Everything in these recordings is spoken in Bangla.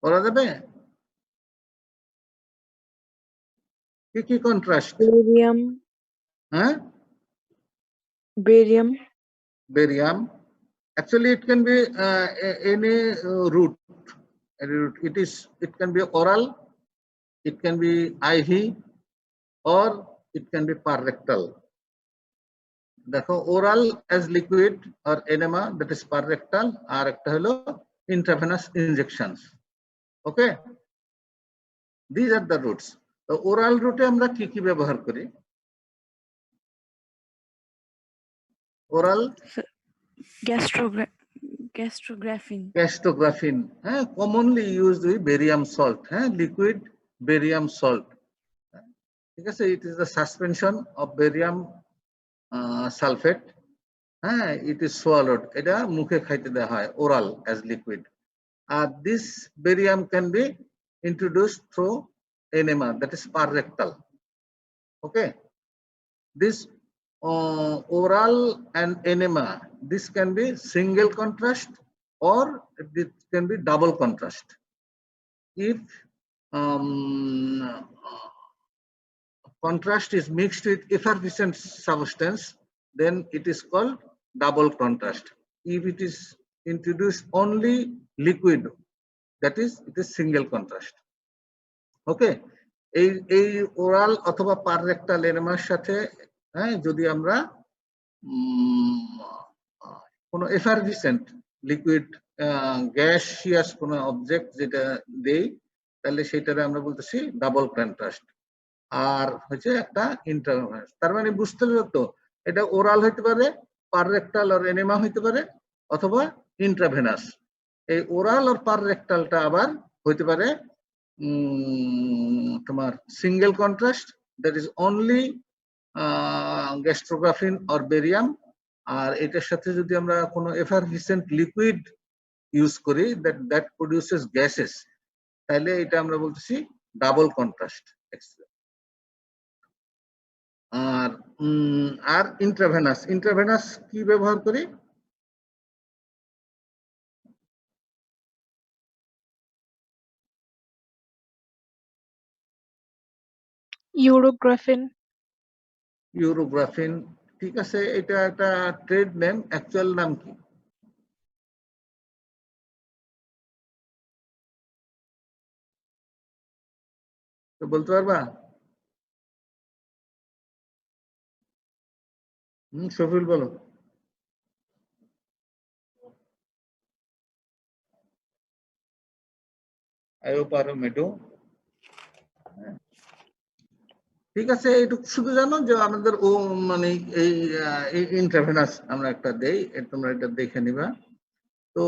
বলা যাবে? কি কন্ট্রাস্ট? Barium. হ্যাঁ, Barium. barium. Actually, it can be any root. It can be oral, it can be IV, or it can be parrectal. দেখো, oral as liquid or enema, that is parrectal, আর একটা হলো intravenous injections. Okay, these are the routes. তো oral route আমরা কি ব্যবহার করি? Oral gastrographin, commonly used with barium salt, liquid barium salt. ঠিক আছে, it is the suspension of barium sulfate. It is swallowed. এটা মুখে খাইতে দেওয়া হয়, oral as liquid. This barium can be introduced through enema, that is parrectal. Okay, this oral and enema, this can be single contrast or it can be double contrast. If contrast is mixed with effervescent substance, then it is called double contrast. If it is introduced only liquid, that is, it is single contrast. Okay, এই ওরাল অথবা পাররেক্টাল এনেমার সাথে যদি আমরা কোনো এফারভিসেন্ট লিকুইড গ্যাসিয়াস কোনো অবজেক্ট যেটা দেই, তাহলে সেটারে আমরা বলতেছি ডাবল কন্ট্রাস্ট। আর হচ্ছে একটা ইন্টারভেনাস। তার মানে বুঝতে হবে তো, এটা ওরাল হইতে পারে, পাররেক্টাল আর এনেমা হইতে পারে, অথবা ইন্ট্রাভেনাস। এই ওরাল আর পাররেক্টালটা আবার হইতে পারে তোমার single contrast, that is only Gastrografin or barium. আর এটার সাথে যদি আমরা কোনো এফারভিসেন্ট লিকুইড ইউজ করি, দ্যাট প্রডিউসেস গ্যাসেস, তাহলে এটা আমরা বলতেছি ডাবল কন্ট্রাস্ট এক্সরে। আর ইন্ট্রাভেনাস কি ব্যবহার করি? ইউরোগ্রাফিন। ঠিক আছে, এটা একটা ট্রেড নেম, অ্যাকচুয়াল নাম কি? বলতে পারবা? শফিউল বলো। আয়োপারোমেডো। ঠিক আছে, এইটুকু শুধু জানো যে আমাদের মানে এই ইন্ট্রাভেনাস আমরা একটা দেই, তোমরা এটা দেখে নিবা। তো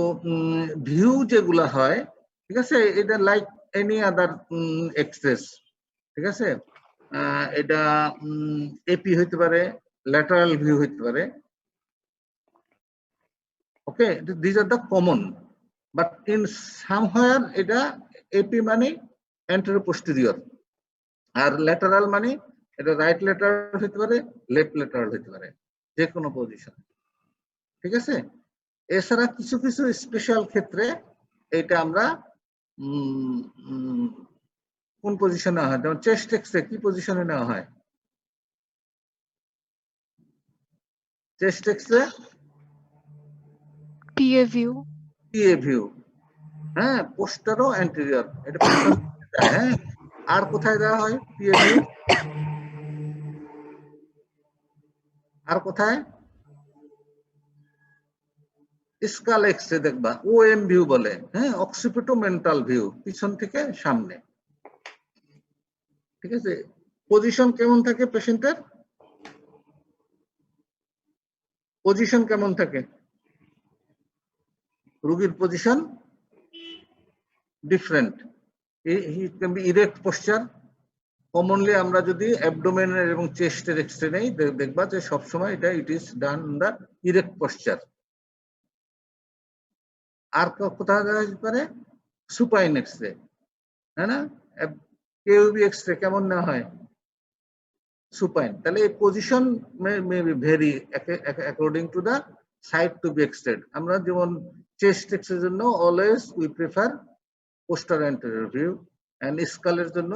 ভিউ যেগুলা হয়, ঠিক আছে, এটা লাইক এনি আদার এক্সপ্রেস। ঠিক আছে, এটা এপি হইতে পারে, ল্যাটারাল ভিউ হইতে পারে। Okay, this are the common, but in somewhere এটা এপি মানে অ্যান্টেরো পোস্টেরিয়র, আর ল্যাটারাল মানে এটা রাইট ল্যাটারাল হইতে পারে, লেফট ল্যাটারাল হইতে পারে, যে কোনো পজিশন। ঠিক আছে, এছাড়া কিছু কিছু স্পেশাল ক্ষেত্রে এটা আমরা কোন পজিশনে হয়, যেমন চেস্ট এক্সরে কি পজিশনে নেওয়া হয়? Chest x-ray PA view. হ্যাঁ, পোস্টারো অ্যান্টেরিয়র, এটা পিছন। হ্যাঁ, আর কোথায় দেওয়া হয় পিএ ভিউ? আর কোথায়? স্কাল এক্সরে দেখবা, ওএম ভিউ বলে, হ্যাঁ, অক্সিপিটোমেন্টাল ভিউ, পিছন থেকে সামনে। ঠিক আছে, পজিশন কেমন থাকে পেশেন্টের? পজিশন কেমন থাকে রোগীর? Position different. It can be erect posture. Commonly আমরা যদি অ্যাবডোমেনের এবং চেস্টের এক্সরে নেই, দেখবা যে সবসময় এটা it is done the erect posture. আর কোথায় দেওয়া যেতে পারে? সুপাইন এক্সরে, হ্যাঁ না? কেউবি এক্সরে কেমন নেওয়া হয়? সুপাইন। তাহলে এই position may be very according to the site to be X-rayed. আমরা যেমন চেস্ট এক্সরের জন্য always we prefer posterior anterior view, and skull এর জন্য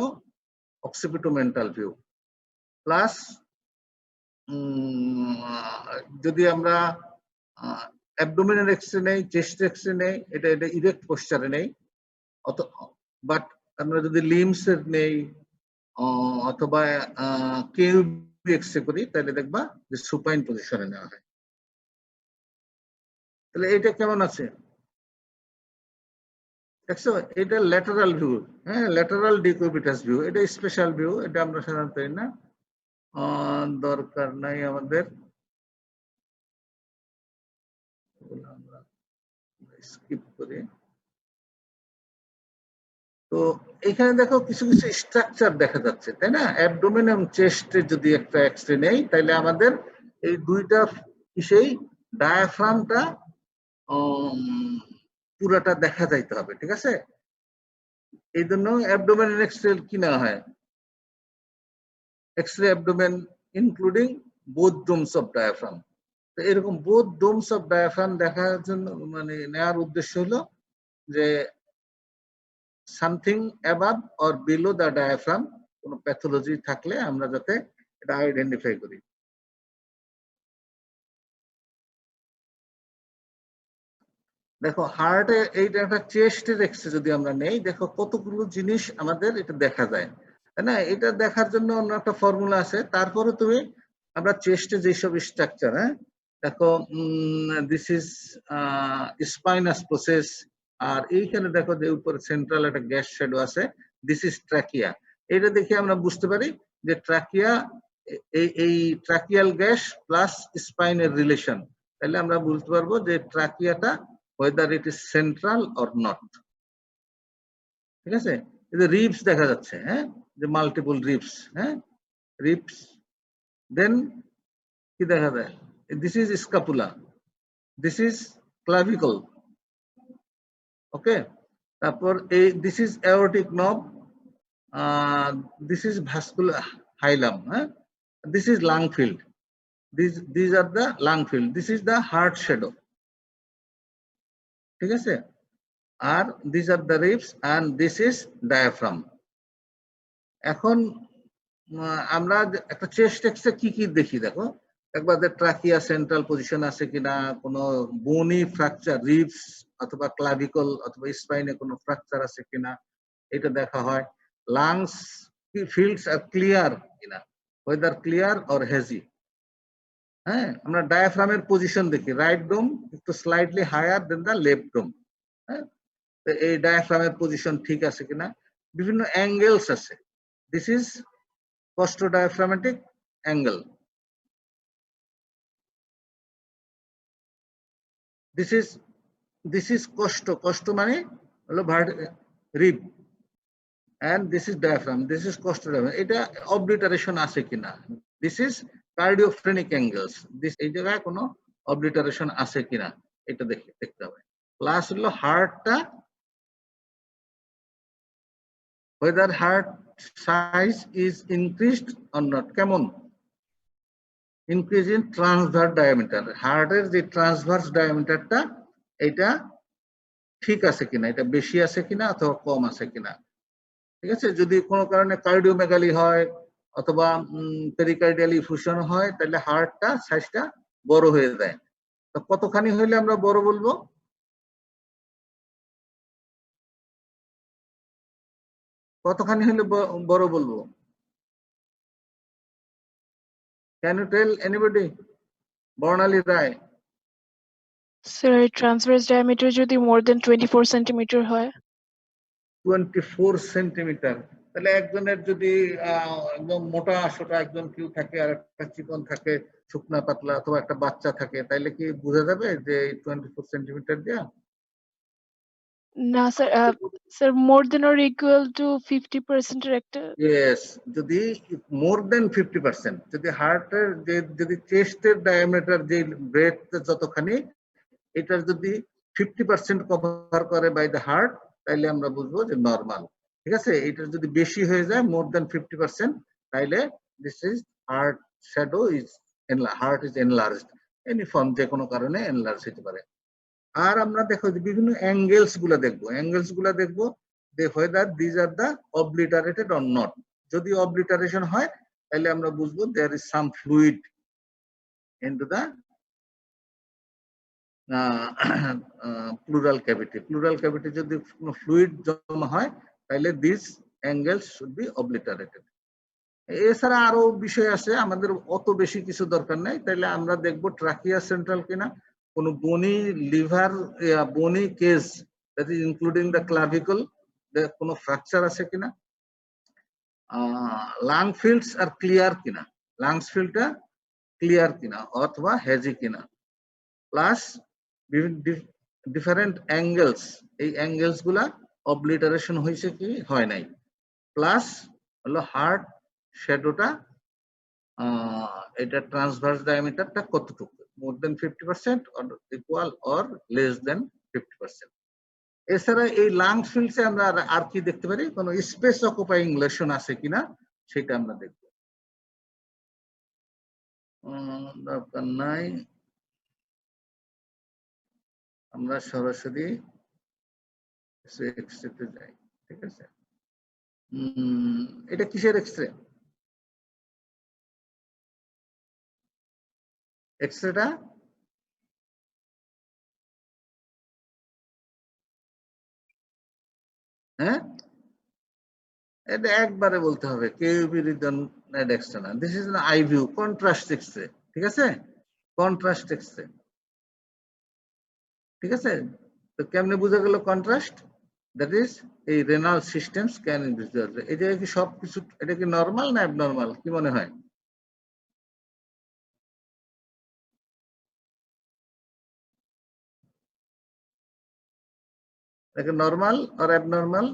occipitomental view, plus যদি আমরা অ্যাবডোমিনাল এক্সরে নেই, চেস্ট এক্সরে নেই, এটা ইরেক্ট পোস্টারে নেই, বাট আমরা যদি লিমস এর নেই অথবা কিউবি এক্সরে করি তাহলে দেখবা যে সুপাইন পজিশনে নেওয়া হয়। তাহলে এটা কেমন আছে দেখছো? এটা ল্যাটারাল ভিউ, হ্যাঁ, ল্যাটারাল ডিকুবিটাস ভিউ। এটা স্পেশাল ভিউ, এটা আমরা সাধারণত না দরকার নাই আমাদের, আমরা স্কিপ করি। তো এখানে দেখো কিছু কিছু স্ট্রাকচার দেখা যাচ্ছে, তাই না? অ্যাবডোমেন এবং চেস্টে যদি একটা এক্সরে নেই তাহলে আমাদের এই দুইটা সেই ডায়াফ্রামটা পুরাটা দেখা যাইতে হবে, ঠিক আছে? এই জন্য অ্যাবডোমেন এক্সরে কি নেওয়া হয়? X-ray abdomen including both domes of diaphragm. তো এরকম বোথ ডোমস অফ ডায়াফ্রাম দেখার জন্য মানে নেওয়ার উদ্দেশ্য হলো যে something above or below the diaphragm কোনো প্যাথোলজি থাকলে আমরা যাতে এটা আইডেন্টিফাই করি। দেখো হার্টে এইটা একটা চেস্টের এক্সরে যদি আমরা নেই, দেখো কতগুলো জিনিস আমাদের এটা দেখা যায়, তাই না? এটা দেখার জন্য অন্য একটা ফর্মুলা আছে। তারপরে তুমি আমরা চেস্টে যেসব স্ট্রাকচার, হ্যাঁ দেখো দিস ইজ স্পাইনাস প্রসেস, আর এইখানে দেখো যে উপরে সেন্ট্রাল একটা গ্যাস শ্যাডো আছে, দিস ইজ ট্রাকিয়া। এটা দেখে আমরা বুঝতে পারি যে ট্রাকিয়া এই ট্রাকিয়াল গ্যাস প্লাস স্পাইনের রিলেশন, তাহলে আমরা বুঝতে পারবো যে ট্রাকিয়াটা whether it is central or not, ঠিক আছে? এই যে রিবস দেখা যাচ্ছে, হ্যাঁ, যে মাল্টিপল রিবস, হ্যাঁ, রিবস। দেন কি দেখা যায়? This is scapula, this is clavicle, okay. তারপর এই this is aortic knob, this is vascular hilum, হ্যাঁ, this is lung field, this are the lung field, this is the heart shadow, ঠিক আছে? আর this are the ribs and this is diaphragm. এখন আমরা একটা চেস্ট এক্সরে কি কি দেখি দেখো, একবার ট্রাকিয়া সেন্ট্রাল পজিশন আছে কিনা, কোনো বোনি ফ্র্যাকচার রিবস অথবা ক্লাভিকল অথবা স্পাইনে কোনো ফ্র্যাকচার আছে কিনা এটা দেখা হয়। লাংস ফিল্ডস আর ক্লিয়ার কিনা, ওয়েদার ক্লিয়ার অর হেজি, হ্যাঁ। আমরা ডায়াফ্রামের পজিশন দেখি, রাইট ডোম একটু slightly higher than the left dome, হ্যাঁ, এই ডায়াফ্রামের পজিশন ঠিক আছে কিনা। বিভিন্ন অ্যাঙ্গেলস আছে, this is costodiaphragmatic angle, this is costo মানে হলো rib, and this is diaphragm, this is costodiaphragm. এটা অবলিটারেশন আছে কিনা, this is cardiophrenic angles, this এই জায়গায় কোনো অবলিটারেশন আছে কিনা এটা দেখতে হবে। প্লাস হলো হার্টটা, whether heart size is increased or not, কেমন increase in transverse diameter, হার্টের যে ট্রান্সভার্স ডায়ামিটারটা এটা ঠিক আছে কিনা, এটা বেশি আছে কিনা অথবা কম আছে কিনা, ঠিক আছে? যদি কোনো কারণে কার্ডিওমেগালি হয় অথবা পেরিকার্ডিয়াল ইফিউশন হয় তাহলে হার্টটা সাইজটা বড় হয়ে যায়। তো কতখানি হইলে আমরা বড় বলবো? কতখানি হলে বড় বলবো? Can you tell anybody? Barnali Roy. Sir, transverse diameter যদি more than 24 centimeter হয়। 24 সেন্টিমিটার। তাহলে একজনের যদি একদম মোটা সোটা একজন কেউ থাকে আর একটা চিকন থাকে শুকনা পাতলা অথবা একটা বাচ্চা থাকে, তাইলে কি বোঝা যাবে যে 24 সেন্টিমিটার দেয়া? না sir, sir more than or equal to 50% এর একটা। ইয়েস, যদি মোর দেন 50%, যদি হার্টের যদি চেস্টের ডায়ামিটার যে ব্রেথ যতখানি এটার যদি 50% কভার করে বাই দ্য হার্ট তাইলে আমরা বুঝবো যে নরমাল, ঠিক আছে? এটার যদি বেশি হয়ে যায় মোর দেন 50% তাইলে this is heart shadow is heart is enlarged, any form যে কোনো কারণে এনলার্জ হতে পারে। আর আমরা দেখো যে বিভিন্ন অ্যাঙ্গেলস গুলা দেখবো, whether these are the obliterated or not. যদি obliteration হয় তাহলে আমরা বুঝবো there is some fluid into the pleural cavity. Pleural cavity যদি কোনো fluid জমা হয় তাহলে these angles should be obliterated. এছাড়া আরো বিষয় আছে, আমাদের অত বেশি কিছু দরকার নাই। তাহলে আমরা দেখব ট্রাকিয়া সেন্ট্রাল কিনা, কোনো বনি লিভার বনি case that is including the clavicle কোনো ফ্র্যাকচার আছে কিনা, লাং ফিল্ডস আর ক্লিয়ার কিনা, লাংস ফিল্ডটা ক্লিয়ার কিনা অথবা হেজি কিনা, প্লাস ডিফারেন্ট অ্যাঙ্গেলস, এই অ্যাঙ্গেলস গুলা অবলিটারেশন হয়েছে কি হয় নাই, প্লাস হলো হার্ট শ্যাডোটা এটা ট্রান্সভার্স ডায়ামিটারটা কতটুকু, মোর দেন 50% or equal or less than 50%। এছাড়া এই লাংস ফিল্ডসে আমরা আর কি দেখতে পারি, কোনো স্পেস অকুপাইং লেশন আছে কিনা সেটা আমরা দেখব। দরকার নাই, আমরা সরাসরি এক্সরেতে যাই। ঠিক আছে, এটা কিসের এক্সরে? এক্সরেটা হ্যাঁ, এটা একবারে বলতে হবে কেউবি reason external. This is an I view contrast X-ray. ঠিক আছে, কন্ট্রাস্ট এক্সরে। ঠিক আছে, তো কেমনে বোঝা গেল কন্ট্রাস্ট? দ্যাট ইজ এই renal system scan in visual. এই জায়গায় কি সবকিছু, এটা কি নরমাল না অ্যাবনরমাল, কি মনে হয়? এটা নরমাল আর অ্যাবনরমাল?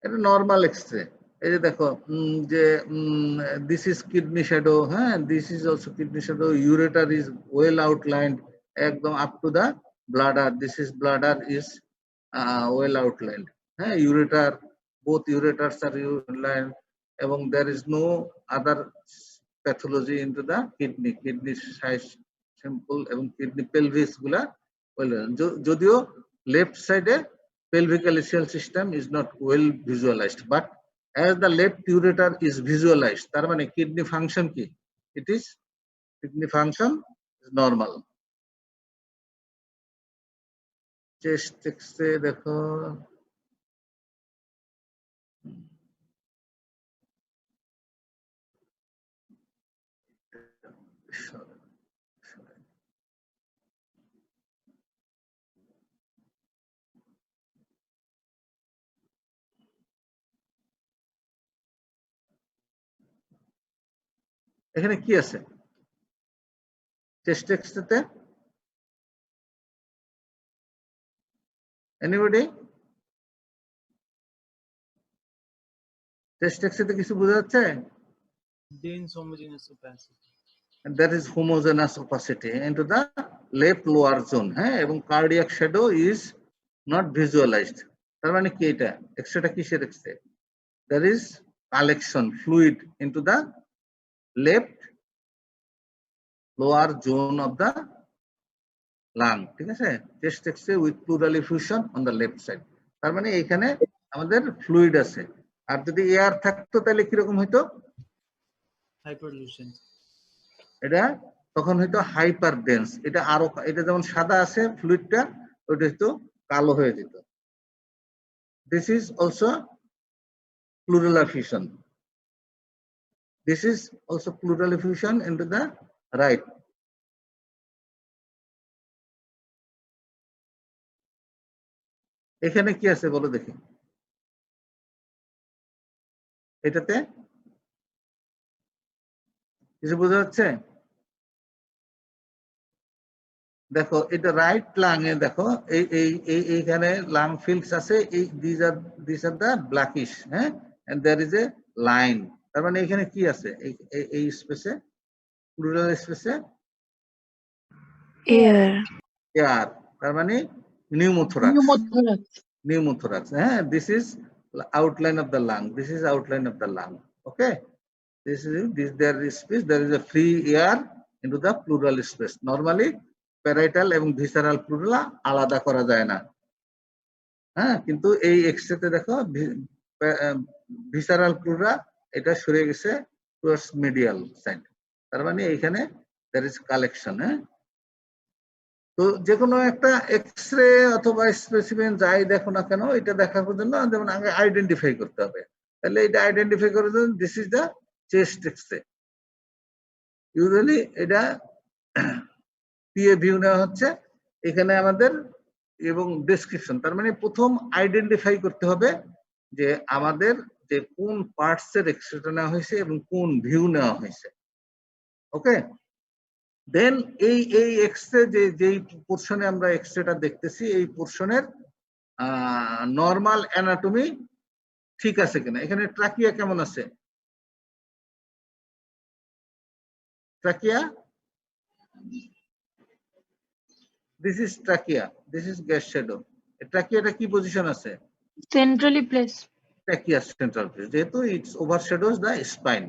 এটা নরমাল এক্সরে। এই যে দেখো যে দিস ইজ কিডনি শ্যাডো, হ্যাঁ, this is also kidney shadow, ureter is well outlined একদম up to the bladder, this is bladder is well outlined, হ্যাঁ, ureter, both ureters are outlined, এবং there is no other pathology into the kidney, kidney size simple এবং কিডনি পেলভিস গুলা, যদিও লেফট সাইডে pelvic ileal system is not well visualized, but as the left ureter is visualized, তার মানে kidney function কি, it is kidney function is normal. Chest x-ray দেখো, এখানে কি আছে চেস্ট এক্সরেতে? এনিবডি? চেস্ট এক্সরেতে কিছু বোঝা যাচ্ছে? dense homogeneous opacity, and that is homogeneous opacity into the left lower zone, হ্যাঁ, এবং cardiac shadow is not visualized। তার মানে কি, এটা এক্সরেটা কিসের x-ray? there is collection fluid into the left lower zone of the lung। ঠিক আছে, chest X-ray with pleural effusion on the left side, তার মানে এখানে আমাদের ফ্লুইড আছে। আর যদি এয়ার থাকতো তাহলে কিরকম হইতো? hyperlucent, এটা তখন হয়তো হাইপার ডেন্স, এটা আরো, এটা যেমন সাদা আছে ফ্লুইডটা, ওইটা হয়তো কালো হয়ে যেত। This is also pleural effusion, this is also pleural effusion into the right. এখানে কি আছে বলো দেখি, এটাতে কিছু বোঝা যাচ্ছে? দেখো এটা রাইট লাং এ, দেখো এইখানে লাং ফিল্ডস আছে, এই দিস আর দা ব্ল্যাকিশ, হ্যাঁ, and there is a line. তার মানে এখানে কি আছে এই স্পেসে, প্লুরাল স্পেসে? এয়ার। এয়ার, তার মানে নিউমোথোরাক্স, হ্যাঁ, this is outline of the lung, this is outline of the lung. Okay, this there is space, there is a free air into the pleural space. Normally parietal এবং ভিসারাল প্লুরা আলাদা করা যায় না। হ্যাঁ, কিন্তু এই এক্সরেতে দেখো ভিসারাল প্লুরা এটা সরে গেছে টুয়ার্ডস মিডিয়াল সাইড, তার মানে এখানে দ্যার ইজ কালেকশন। হ্যাঁ, তো যে কোনো একটা এক্সরে অথবা স্পেসিমেন যাই দেখো না কেন, এটা দেখার জন্য যেমন আগে আইডেন্টিফাই করতে হবে। তাহলে এটা আইডেন্টিফাই করার জন্য this is the chest x-ray. Usually এটা পিএ ভিউ নেওয়া হচ্ছে এখানে আমাদের এবং ডেসক্রিপশন, তার মানে প্রথম আইডেন্টিফাই করতে হবে যে আমাদের যে কোন পার্টস এর এক্সরেটা নেওয়া হয়েছে এবং কোন ভিউ নেওয়া হয়েছে। ওকে, দেন এই এক্সরে যেই পোর্শনে আমরা এক্সরেটা দেখতেছি এই পোর্শনের নর্মাল অ্যানাটমি ঠিক আছে কিনা। এখানে ট্রাকিয়া কেমন আছে? Trachea, this is trachea, this is gas shadow. ট্রাকিয়াটা কি পজিশন আছে? Centrally placed. Trachea central place, যেহেতু it's overshadows the spine.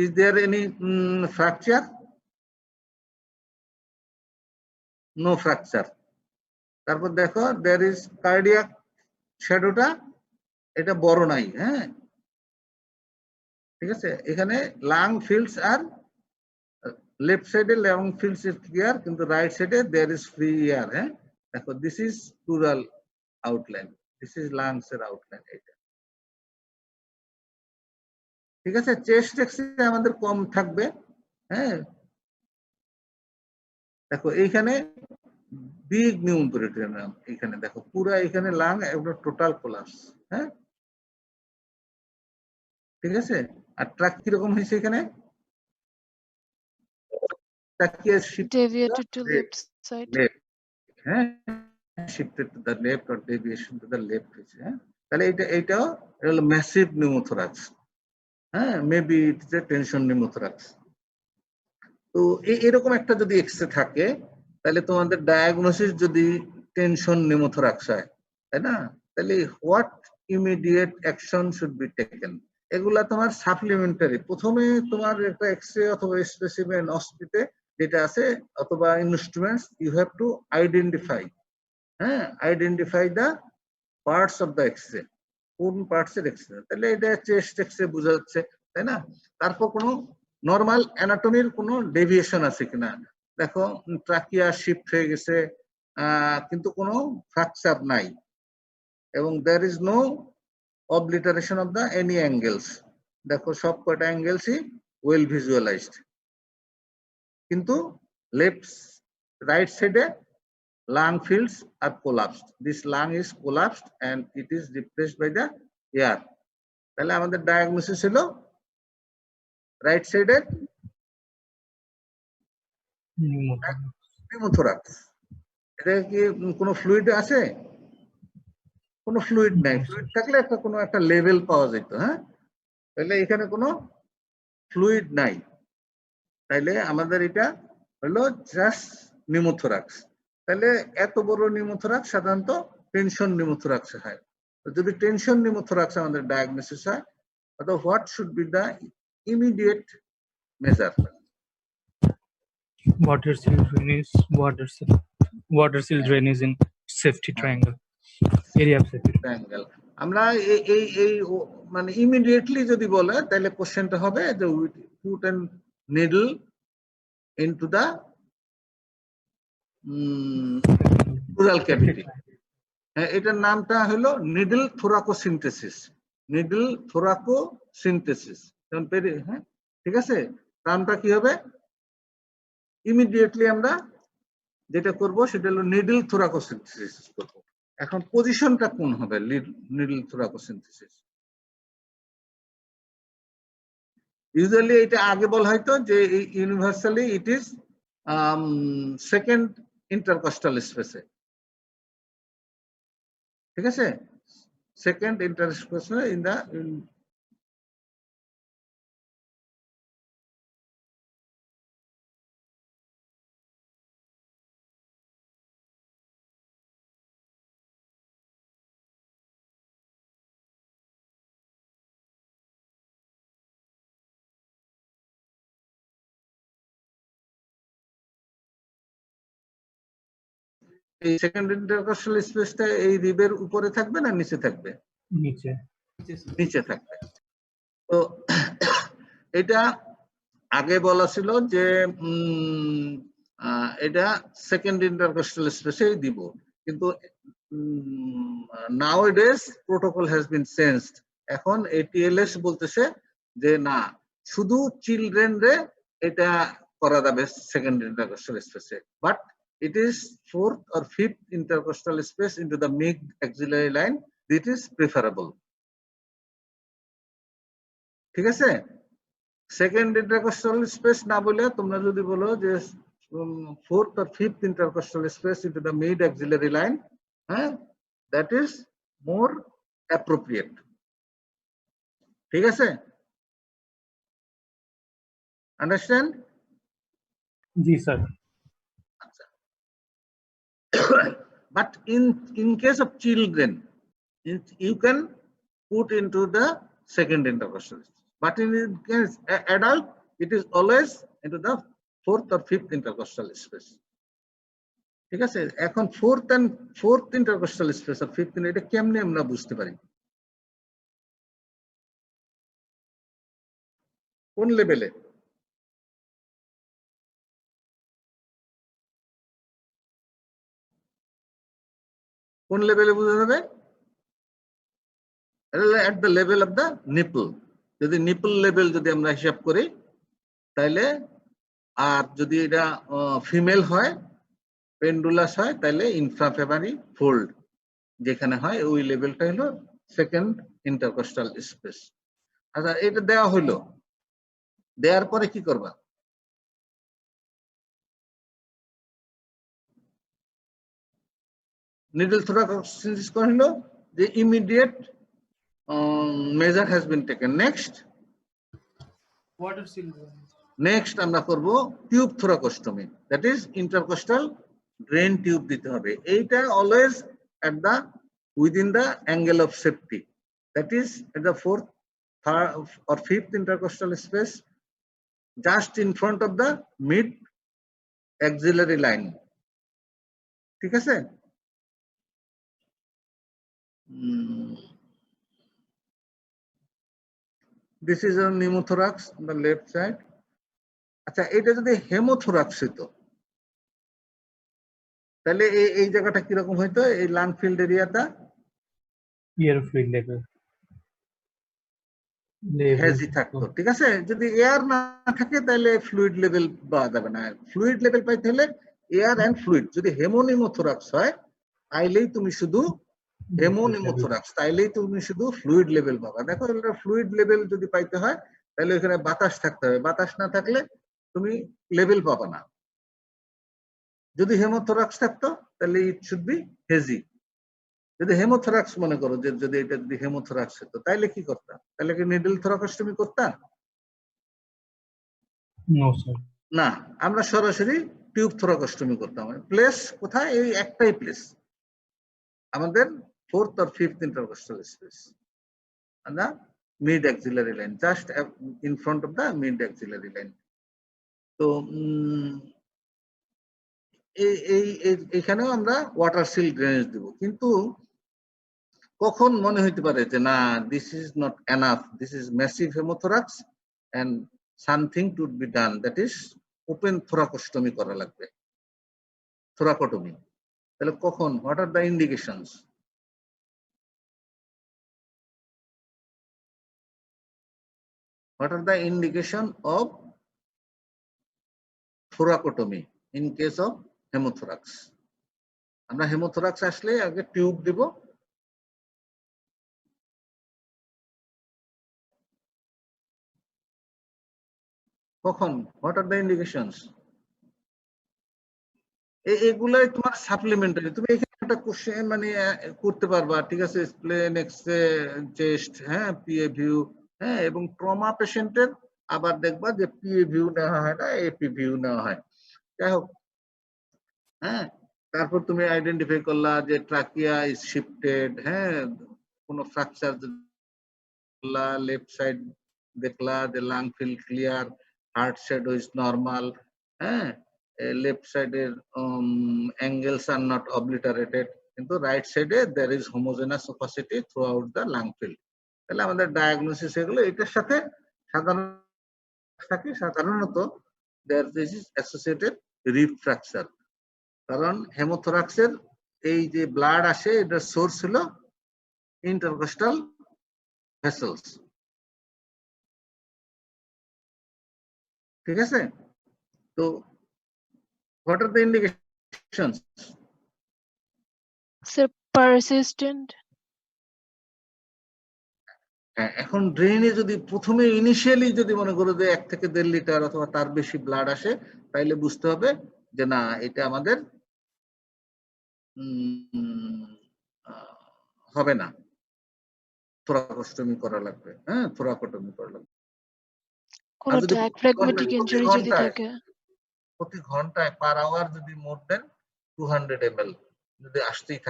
Is there any fracture? No fracture. তারপর দেখো there is cardiac শ্যাডোটা, এটা বড় নাই। হ্যাঁ, ঠিক আছে। এখানে লাং ফিল্ডস আর লেফট সাইডে লাং ফিল্ডস ইজ ক্লিয়ার, কিন্তু রাইট সাইডে there is free air। হ্যাঁ, দেখো this is plural outline, this is lungs এর আউটলাইন। এটা ঠিক আছে। চেস্ট এক্সরে আমাদের কম থাকবে। হ্যাঁ, দেখো এইখানে বিগ নিউমোপেরিটোনিয়াম, এখানে দেখো পুরা এখানে লাং একদম টোটাল কোলাপস। হ্যাঁ, ঠিক আছে। আর ট্রাক কিরকম হয়েছে এখানে? Deviated to left side. হ্যাঁ, shifted to the left or deviation to the left হয়েছে। হ্যাঁ, তাহলে এইটাও হলো ম্যাসিভ নিউমোথোরাক্স। হ্যাঁ, maybe it's a tension pneumothorax. তো এরকম একটা যদি এক্সরে থাকে তাহলে তোমাদের ডায়াগনোসিস যদি টেনশন নিউমোথোরাক্স হয়, তাই না, তাহলে what immediate action should be taken? এগুলা তোমার সাপ্লিমেন্টারি। প্রথমে তোমার একটা এক্সরে অথবা স্পেসিমেন অস্পিতে যেটা আছে অথবা instruments, you have to identify. হ্যাঁ, identify the parts of the X-ray, কোন পার্টস এর এক্সরে। তাহলে এটা চেস্ট এক্সরে বোঝা যাচ্ছে, তাই না। তারপর কোনো নর্মাল অ্যানাটমির কোনো ডেভিয়েশন আছে কিনা, দেখো ট্রাকিয়া শিফট হয়ে গেছে কিন্তু কোনো ফ্র্যাকচার নাই, এবং there is no obliteration of the any angles. দেখো সব কয়টা অ্যাঙ্গেলসই ওয়েল ভিজুয়ালাইজড, কিন্তু লেফট রাইট সাইডে lung fields are collapsed. This lung is collapsed and it is replaced by the air. তাহলে আমাদের ডায়াগনোসিস হলো রাইট সাইডে নিউমোথোরাক্স। এটা কি কোনো ফ্লুইড আছে? কোনো ফ্লুইড নাই। ফ্লুইড থাকলে একটা কোনো একটা লেভেল পাওয়া যেত। হ্যাঁ, তাহলে এখানে কোনো ফ্লুইড নাই, তাইলে আমাদের এটা হলো জাস্ট নিউমোথোরাক্স। তাহলে এত বড় নিউমোথোরাক্স সাধারণত টেনশন নিউমোথোরাক্স হয়। যদি টেনশন নিউমোথোরাক্স আমাদের ডায়াগনোসিস হয়, তাহলে what should be the immediate measure? Water seal drainage in safety triangle. Area of safety triangle. আমরা এই মানে ইমিডিয়েটলি যদি বলে তাহলে কোশ্চেনটা হবে যে put an needle into the pleural cavity. হ্যাঁ, এটার নামটা হলো নিডল থোরাকোসিনথেসিস। নিডল থোরাকোসিনথেসিস। হ্যাঁ, ঠিক আছে। নামটা কি হবে? ইমিডিয়েটলি আমরা যেটা করব সেটা হলো নিডল থোরাকোসিনথেসিস করব। এখন পজিশনটা কোন হবে নিডল থোরাকোসিনথেসিস? ইউজুয়ালি এটা আগে বলা হয়তো যে universally it is second intercostal স্পেসে। ঠিক আছে, সেকেন্ড ইন্টারকস্টাল ইন দা এই সেকেন্ড ইন্টারকস্টাল স্পেসটা এই রিবের উপরে থাকবে না নিচে থাকবে? নিচে। নিচে থাকবে। তো এটা আগে বলা ছিল যে এটা সেকেন্ড ইন্টারকস্টাল স্পেসেই দিব, কিন্তু নাওএডেজ প্রোটোকল হ্যাজ বিন চেঞ্জড। এখন এটিএলএস বলতেছে যে না, শুধু চিলড্রেন রে এটা করা যাবে সেকেন্ড ইন্টারকস্টাল স্পেসে, but it is fourth or fifth intercostal space into the mid axillary line that is preferable. ঠিক আছে? সেকেন্ড ইন্টারকস্টাল স্পেস না বলে তোমরা যদি বলো যে fourth or fifth intercostal space into the mid axillary line, হ্যাঁ, that is more appropriate. ঠিক আছে? Understand? G sir. But in case of children, you can put into the second intercostal space. But in case adult, it is always into the fourth or fifth intercostal space. ঠিক আছে? এখন fourth intercostal space আর fifth এটা কেমনে আমরা বুঝতে পারি? কোন লেভেলে? কোন লেভেলে বোঝা যাবে? at the level of the nipple. যদি নিপল লেভেল যদি আমরা হিসাব করি তাহলে, আর যদি এটা ফিমেল হয়, পেন্ডুলাস হয়, তাহলে ইনফ্রাফেমারি ফোল্ড যেখানে হয় ওই লেভেলটা হলো সেকেন্ড ইন্টারকস্টাল স্পেস। আচ্ছা, এটা দেওয়া হইলো, দেওয়ার পরে কি করবা? নিডল থোরাকোসিস হলো যে immediate measure has been taken. Next, next আমরা করব tube থোরাকোস্টমি, that is intercostal drain tube দিতে হবে। এইটা always at the within the angle of safety, that is at the fourth, third or fifth intercostal space, just in front of the mid axillary line. ঠিক আছে? This is a pneumothorax on the left side. আচ্ছা, এটা যদি হেমোথোরাক্স হইতো তাহলে এই জায়গাটা কিরকম হইতো? এই লাং ফিল্ড এরিয়াটা এয়ার ফ্লুইড লেভেল হেজি থাকতো। ঠিক আছে? যদি এয়ার না থাকে তাহলে ফ্লুইড লেভেল পাওয়া যাবে না। ফ্লুইড লেভেল পাইতে হলে এয়ার এন্ড ফ্লুইড। যদি হেমোনিমোথোরাক্স হয় তাইলেই তুমি শুধু হেমোনিমোথোরাক্স, তাইলেই তুমি শুধু ফ্লুইড লেভেল পাবা। দেখো, এটা ফ্লুইড লেভেল যদি পাইতে হয় তাহলে এখানে বাতাস থাকতে হবে, বাতাস না থাকলে তুমি লেভেল পাবা না। যদি হেমোথোরাক্স থাকতো তাহলে ইট শুড বি হেজি। যদি হেমোথোরাক্স মনে করো যে যদি এটা যদি হেমোথোরাক্স হতো তাহলে কি করতাম? তাহলে কি নিডল থোরাকোস্টমি করতাম? নো স্যার, না, আমরা সরাসরি টিউব থোরাকোস্টমি করতাম। প্লেস কোথায়? এই একটাই প্লেস, আমাদের fourth or fifth intercostal space and the mid axillary line, just in front of the mid axillary line. তো এখানেও আমরা ওয়াটার সিল ড্রেনেজ দেব, কিন্তু কখন মনে হইতে পারে যে না, this is not enough, this is massive haemothorax and something to be done, that is open thoracostomy করা লাগবে, থোরাকোটমি। তাহলে কখন? What are the indications? What are the indication of thoracotomy in case of hemothorax? আমরা হেমোথোরাক্স আসলে আগে টিউব দেব, কখন? What are the indications? এগুলাই তোমার সাপ্লিমেন্টারি। তুমি এখানে একটা কোশ্চেন মানে করতে পারবা, ঠিক আছে? প্লেন এক্স-রে চেস্ট, হ্যাঁ, পিএ ভিউ, হ্যাঁ, এবং ট্রমা পেশেন্টের আবার দেখবা যে পিএ ভিউ নেওয়া হয় না, এপি ভিউ নেওয়া হয়। যাই হোক, হ্যাঁ, তারপর তুমি আইডেন্টিফাই করলা যে ট্রাকিয়া ইজ শিফটেড, হ্যাঁ, কোন ফ্র্যাকচার দেখলা, লেফট সাইড দেখলা যে lung field clear, heart shadow is normal, হ্যাঁ, left side angles are not obliterated, কিন্তু right side there is homogeneous opacity throughout the lung field. তাহলে আমাদের ডায়াগনোসিস এগুলো এটার সাথে সাধারণত there is associated rib fracture, কারণ হেমোথোরাক্সের এই যে ব্লাড আসে এটার সোর্স হলো ইন্টারকস্টাল ভেসেলস। ঠিক আছে, তো what are the indications? Sir, persistent. হ্যাঁ, এখন ড্রেনে যদি প্রথমে ইনিশিয়ালি যদি মনে করো যে 1 থেকে 1.5 লিটার অথবা তার বেশি ব্লাড আসে, তাইলে বুঝতে হবে যে না এটা আমাদের হবে না, থোরাকোস্টমি করা লাগবে। হ্যাঁ, থোরাকোটমি করা লাগবে। কোনো ডায়াফ্রাগমেটিক ইনজুরি যদি থাকে, প্রতি ঘন্টায় পার আওয়ার যদি মোর দেন 200 ml যদি আসতেই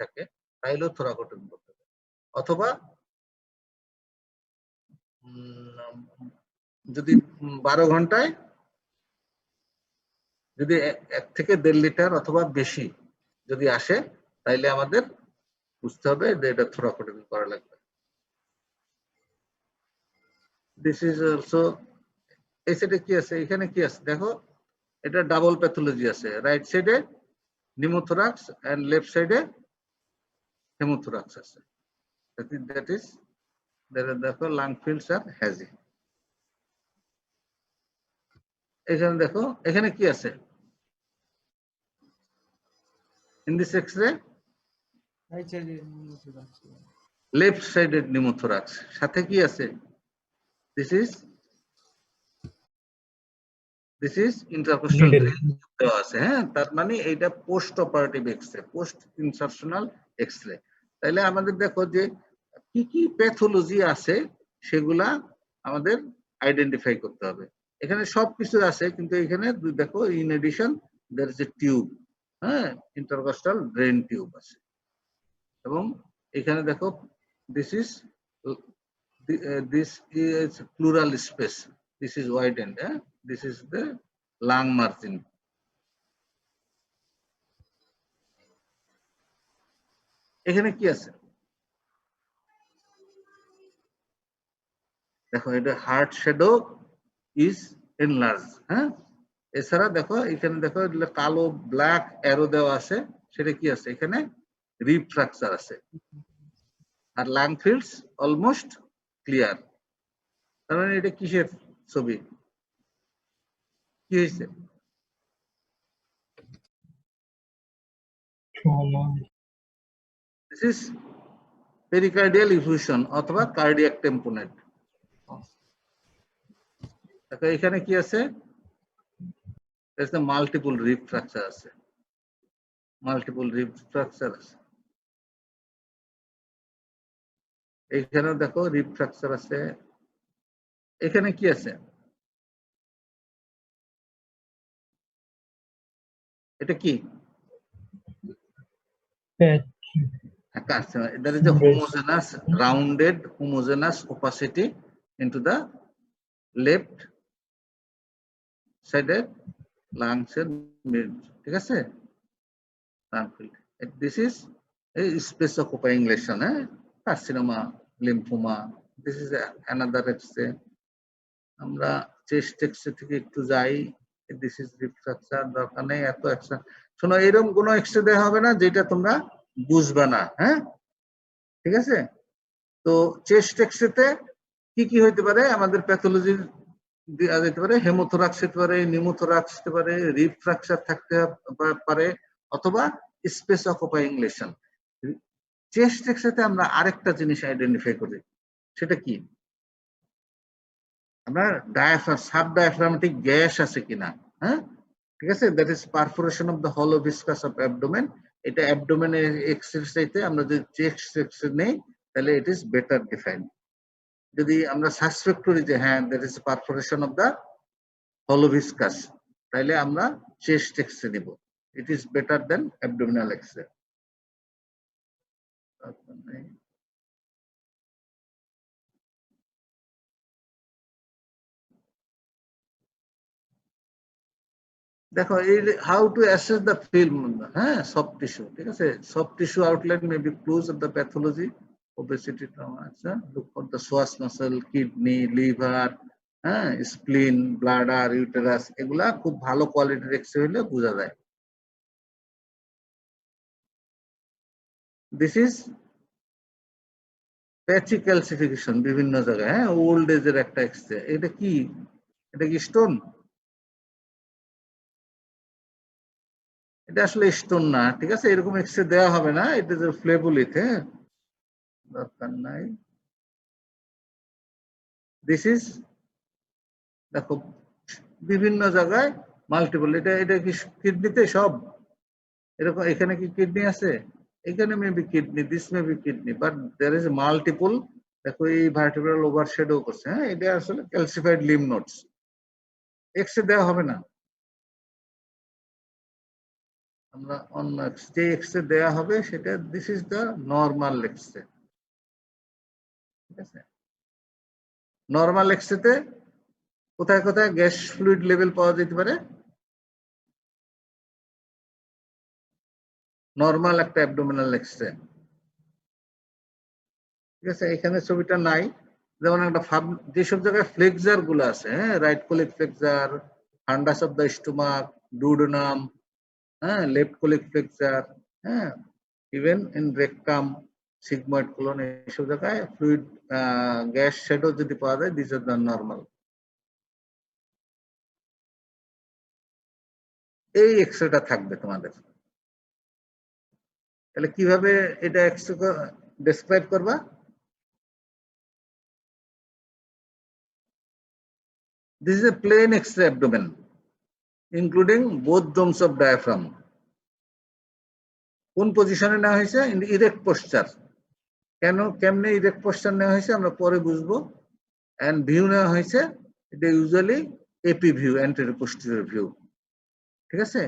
থাকে তাইলেও থোরাকোটমি করতে হবে। অথবা যদি 12 ঘন্টায় যদি 1 থেকে 1.5 লিটার অথবা বেশি যদি আসে, তাইলে আমাদের বুঝতে হবে যে এটা থোরাকোটমি করা লাগবে। দিস ইজ অলসো, এই সাইডে কি আছে, এখানে কি আছে দেখো, এটা ডাবল প্যাথোলজি আছে, রাইট সাইডে নিউমোথোরাক্স এন্ড লেফট সাইডে হেমোথোরাক্স আছে। দ্যাট ইজ দেখো লাং ফিল্ডস আর হ্যাজি। এখানে দেখো, এখানে কি আছে in this x-ray, left sided pneumothorax, সাথে কি আছে, দিস ইজ ইন্ট্রাকোস্টাল দেওয়া আছে। হ্যাঁ, তার মানে এইটা post operative X-ray, post insertional X-ray. তাইলে আমাদের দেখো যে কি কি প্যাথোলজি আছে সেগুলা আমাদের আইডেন্টিফাই করতে হবে। এখানে সবকিছু আছে, কিন্তু এখানে দেখো in addition there is a tube, হ্যাঁ, ইন্টারকস্টাল ড্রেন টিউব আছে। এবং এখানে দেখো this is pleural space, this is widened, this is the lung margin. এখানে কি আছে দেখো, এটা হার্ট শ্যাডো ইজ এনলার্জ। হ্যাঁ, এছাড়া দেখো এখানে দেখো কালো ব্ল্যাক অ্যারো দেওয়া আছে, সেটা কি আছে, এখানে রিব ফ্র্যাকচার আছে। আর লাং ফিল্ডস অলমোস্ট ক্লিয়ার। তার মানে এটা কিসের ছবি, কি হয়েছে, দিস ইজ পেরিকার্ডিয়াল ইফিউশন অথবা কার্ডিয়াক টেম্পোনেট। দেখো এখানে কি আছে, মাল্টিপল রিব ফ্র্যাকচার আছে, মাল্টিপল রিব ফ্র্যাকচার আছে। এইখানেও দেখো রিব ফ্র্যাকচার আছে। এখানে কি আছে, এটা কি, there is a homogeneous rounded homogeneous opacity into the left sided lungs এর mid, ঠিক আছে, this is a space occupying lesion, carcinoma, lymphoma. This is another X-ray. আমরা চেস্ট এক্স-রে থেকে একটু যাই, দিস ইজ রিব ফ্র্যাকচার, দরকার নেই এত এক্সট্রা। শোনো, এরকম কোনো এক্স-রে দেওয়া হবে না যেটা তোমরা বুঝবে না। হ্যাঁ, ঠিক আছে, তো চেস্ট এক্স-রেতে কি কি হইতে পারে, আমাদের প্যাথোলজি দেওয়া যেতে পারে, হেমোথোরাক্স হতে পারে, নিউমোথোরাক্স হতে পারে, রিব ফ্র্যাকচার থাকতে পারে, অথবা স্পেস অকুপাইং লেশন। চেস্ট এক্স-রেতে আমরা আরেকটা জিনিস আইডেন্টিফাই করি, সেটা কি, আমরা ডায়াফ্রাম, সাব ডায়াফ্রামেটিক গ্যাস আছে কিনা। হ্যাঁ, ঠিক আছে, that is perforation of the হলো ভিসকাস অফ অ্যাবডোমেন। এটা অ্যাবডোমেনের এক্স-রে চাইতে আমরা যদি চেস্ট এক্স-রে নেই, তাহলে ইট ইজ বেটার ডিফাইন্ড। যদি আমরা সাসপেক্ট করি যে হ্যাঁ that is perforation of the হলো ভিসকাস, তাহলে আমরা চেস্ট এক্স-রে নিব। It is better than abdominal X-ray. দেখো এই how to assess the film, হ্যাঁ, সফট টিস্যু, ঠিক আছে, soft tissue outline may be clues of the pathology, obesity, আচ্ছা, look for the psoas muscle, kidney, liver, হ্যাঁ, স্প্লিন, ব্লাডার, ইউটেরাস, এগুলা খুব ভালো কোয়ালিটির এক্সরে হলে বোঝা যায়। দিস ইজ প্যাচি ক্যালসিফিকেশন বিভিন্ন জায়গায়, হ্যাঁ, ওল্ড এজের একটা এক্সরে। এটা কি, এটা কি স্টোন? এটা আসলে স্টোন না, ঠিক আছে, এরকম এক্সরে দেওয়া হবে না, এটা যে ফ্লেবুলিথ, হ্যাঁ, দরকার নাই। দিস ইজ, দেখো বিভিন্ন জায়গায় মাল্টিপল, এটা এটা কি কিডনিতে সব এরকম? এখানে কি কিডনি আছে? এখানে maybe kidney, this maybe kidney, but there is multiple. দেখো এই ভার্টিব্রাল ওভারশ্যাডো করছে, হ্যাঁ, এটা আসলে ক্যালসিফাইড লিম্ফ নোডস, এক্সরে দেওয়া হবে না। আমরা অন্য যে এক্সরে দেওয়া হবে সেটা, this is the normal x-ray, ঠিক আছে। নর্মাল এক্সরেতে কোথায় কোথায় গ্যাস ফ্লুইড লেভেল পাওয়া যেতে পারে? নর্মাল একটা অ্যাবডোমিনাল এক্সরে, ঠিক আছে, এখানে ছবিটা নাই। যেমন একটা যেসব জায়গায় ফ্লেক্সার গুলো আছে, হ্যাঁ, right colic flexor, ফান্ডাস of the stomach, duodenum, হ্যাঁ, লেফট কোলিক ফ্লেক্সার, হ্যাঁ, even in rectum, sigmoid colon, এইসব জায়গায় ফ্লুইড গ্যাস শ্যাডো যদি পাওয়া যায়, দিস ইজ দ্য নর্মাল। এই এক্সরেটা থাকবে তোমাদের। তাহলে কিভাবে এটা এক্সরে ডেসক্রাইব করবা? This is a plain X-ray abdomen, including both domes of diaphragm. কোন পজিশনে নেওয়া হয়েছে? In erect poster. কেন, কেমনে ইরেক্ট পোস্টার নেওয়া হয়েছে আমরা পরে বুঝবো। এন্ড ভিউ নেওয়া হয়েছে, এটা usually AP view, anterior posterior view, ঠিক আছে।